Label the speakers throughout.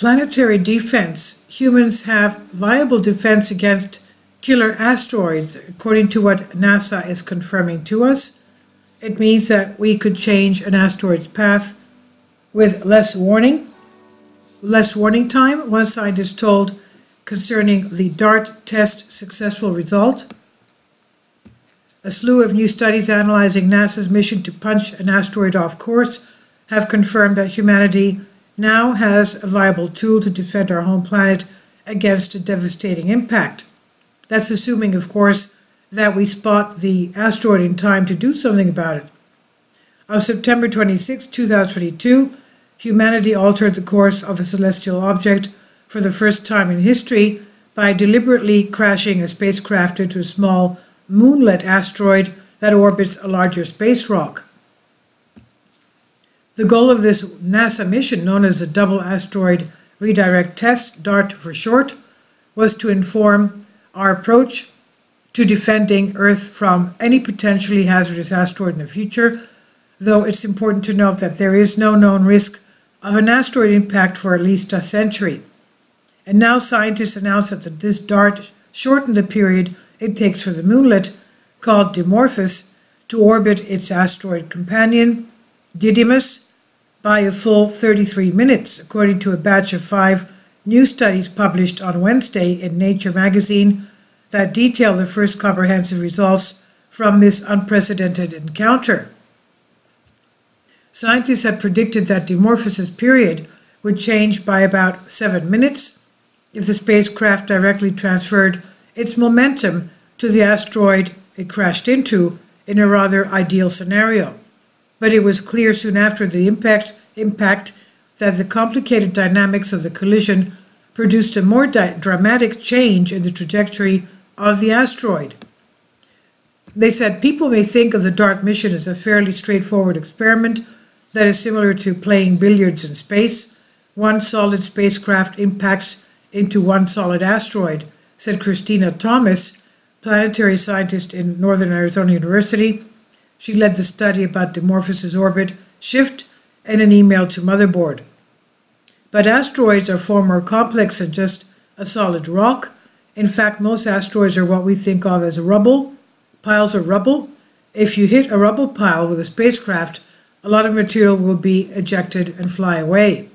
Speaker 1: Planetary defense. Humans have viable defense against killer asteroids, according to what NASA is confirming to us. It means that we could change an asteroid's path with less warning time, one scientist told concerning the DART test successful result. A slew of new studies analyzing NASA's mission to punch an asteroid off course have confirmed that humanity now has a viable tool to defend our home planet against a devastating impact. That's assuming, of course, that we spot the asteroid in time to do something about it. On September 26, 2022, humanity altered the course of a celestial object for the first time in history by deliberately crashing a spacecraft into a small moonlet asteroid that orbits a larger space rock. The goal of this NASA mission, known as the Double Asteroid Redirect Test, DART for short, was to inform our approach to defending Earth from any potentially hazardous asteroid in the future, though it's important to note that there is no known risk of an asteroid impact for at least a century. And now scientists announce that this DART shortened the period it takes for the moonlet, called Dimorphos, to orbit its asteroid companion, Didymos, by a full 33 minutes, according to a batch of 5 new studies published on Wednesday in Nature magazine that detail the first comprehensive results from this unprecedented encounter. Scientists had predicted that Dimorphos' period would change by about 7 minutes if the spacecraft directly transferred its momentum to the asteroid it crashed into in a rather ideal scenario. But it was clear soon after the impact that the complicated dynamics of the collision produced a more dramatic change in the trajectory of the asteroid. They said people may think of the DART mission as a fairly straightforward experiment that is similar to playing billiards in space. One solid spacecraft impacts into one solid asteroid, said Christina Thomas, planetary scientist in Northern Arizona University. She led the study about Dimorphos' orbit shift in an email to Motherboard. But asteroids are far more complex than just a solid rock. In fact, most asteroids are what we think of as rubble, piles of rubble. If you hit a rubble pile with a spacecraft, a lot of material will be ejected and fly away.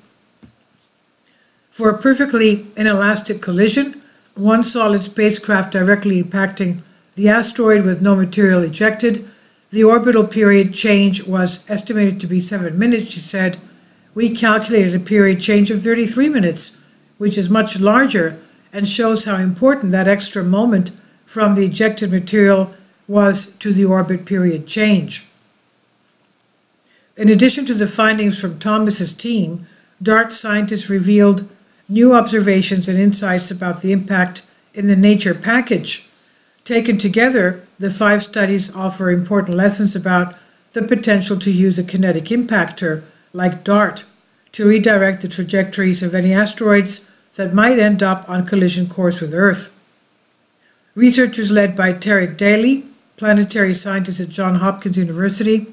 Speaker 1: For a perfectly inelastic collision, one solid spacecraft directly impacting the asteroid with no material ejected, the orbital period change was estimated to be 7 minutes, she said. We calculated a period change of 33 minutes, which is much larger and shows how important that extra moment from the ejected material was to the orbit period change. In addition to the findings from Thomas's team, DART scientists revealed new observations and insights about the impact in the Nature package. Taken together, the 5 studies offer important lessons about the potential to use a kinetic impactor like DART to redirect the trajectories of any asteroids that might end up on collision course with Earth. Researchers led by Tarek Daly, planetary scientist at Johns Hopkins University,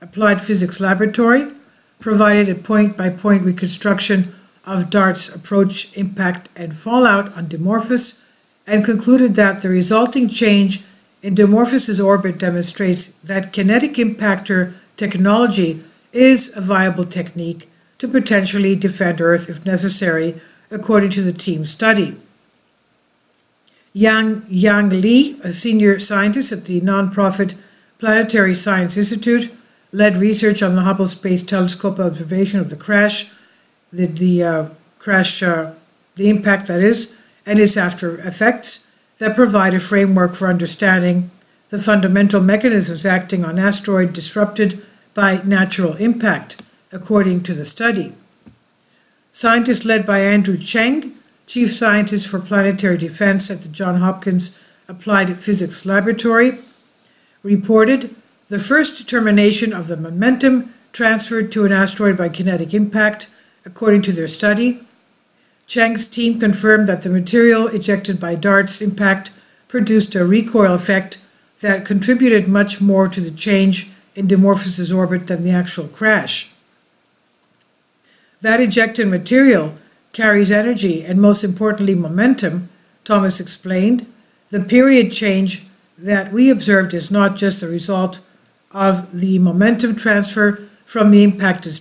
Speaker 1: Applied Physics Laboratory, provided a point-by-point reconstruction of DART's approach, impact, and fallout on Dimorphos, and concluded that the resulting change in Dimorphos' orbit demonstrates that kinetic impactor technology is a viable technique to potentially defend Earth if necessary, according to the team's study. Yang Li, a senior scientist at the nonprofit Planetary Science Institute, led research on the Hubble Space Telescope observation of the crash, the impact that is, and its after effects that provide a framework for understanding the fundamental mechanisms acting on asteroid disrupted by natural impact, according to the study. Scientists led by Andrew Cheng, chief scientist for planetary defense at the Johns Hopkins Applied Physics Laboratory, reported the first determination of the momentum transferred to an asteroid by kinetic impact, according to their study. Cheng's team confirmed that the material ejected by DART's impact produced a recoil effect that contributed much more to the change in Dimorphos' orbit than the actual crash. That ejected material carries energy and, most importantly, momentum, Thomas explained. The period change that we observed is not just the result of the momentum transfer from the impacted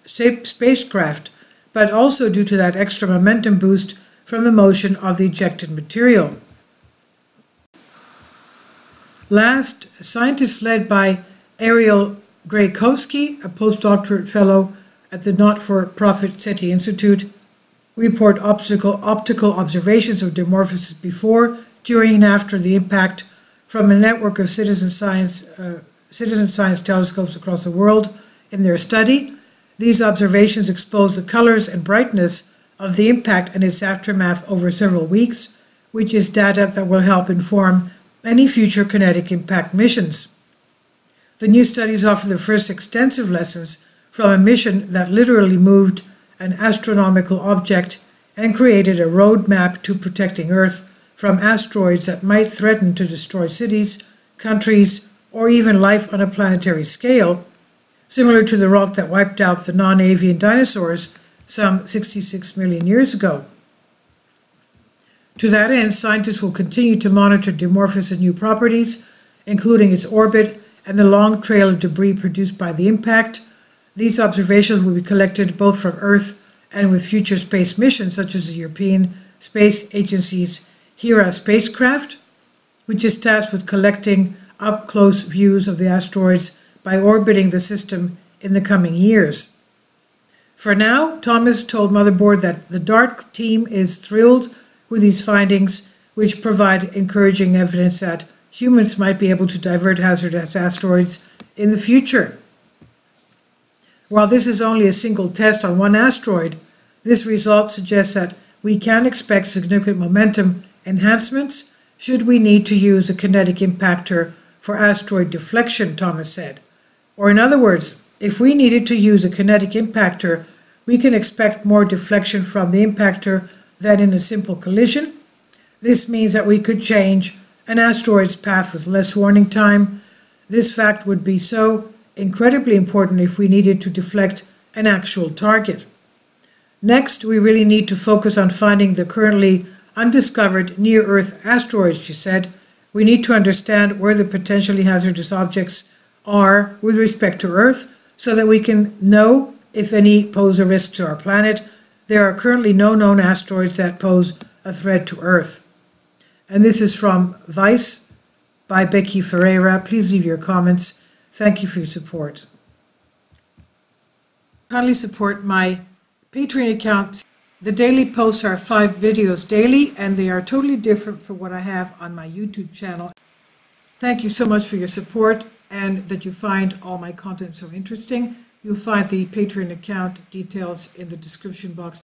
Speaker 1: spacecraft, but also due to that extra momentum boost from the motion of the ejected material. Last, scientists led by Ariel Graykovsky, a postdoctorate fellow at the not-for-profit SETI Institute, report optical observations of Dimorphosis before, during, and after the impact from a network of citizen science telescopes across the world in their study. These observations expose the colors and brightness of the impact and its aftermath over several weeks, which is data that will help inform any future kinetic impact missions. The new studies offer the first extensive lessons from a mission that literally moved an astronomical object and created a roadmap to protecting Earth from asteroids that might threaten to destroy cities, countries, or even life on a planetary scale, similar to the rock that wiped out the non-avian dinosaurs some 66 million years ago. To that end, scientists will continue to monitor Dimorphos' new properties, including its orbit and the long trail of debris produced by the impact. These observations will be collected both from Earth and with future space missions, such as the European Space Agency's Hera spacecraft, which is tasked with collecting up-close views of the asteroids by orbiting the system in the coming years. For now, Thomas told Motherboard that the DART team is thrilled with these findings, which provide encouraging evidence that humans might be able to divert hazardous asteroids in the future. While this is only a single test on one asteroid, this result suggests that we can expect significant momentum enhancements should we need to use a kinetic impactor for asteroid deflection, Thomas said. Or in other words, if we needed to use a kinetic impactor, we can expect more deflection from the impactor than in a simple collision. This means that we could change an asteroid's path with less warning time. This fact would be so incredibly important if we needed to deflect an actual target. Next, we really need to focus on finding the currently undiscovered near-Earth asteroids, she said. We need to understand where the potentially hazardous objects are with respect to Earth so that we can know if any pose a risk to our planet. There are currently no known asteroids that pose a threat to Earth. And this is from Vice by Becky Ferreira. Please leave your comments. Thank you for your support. Kindly support my Patreon account. The daily posts are 5 videos daily, and they are totally different from what I have on my YouTube channel. Thank you so much for your support and that you find all my content so interesting. You'll find the Patreon account details in the description box.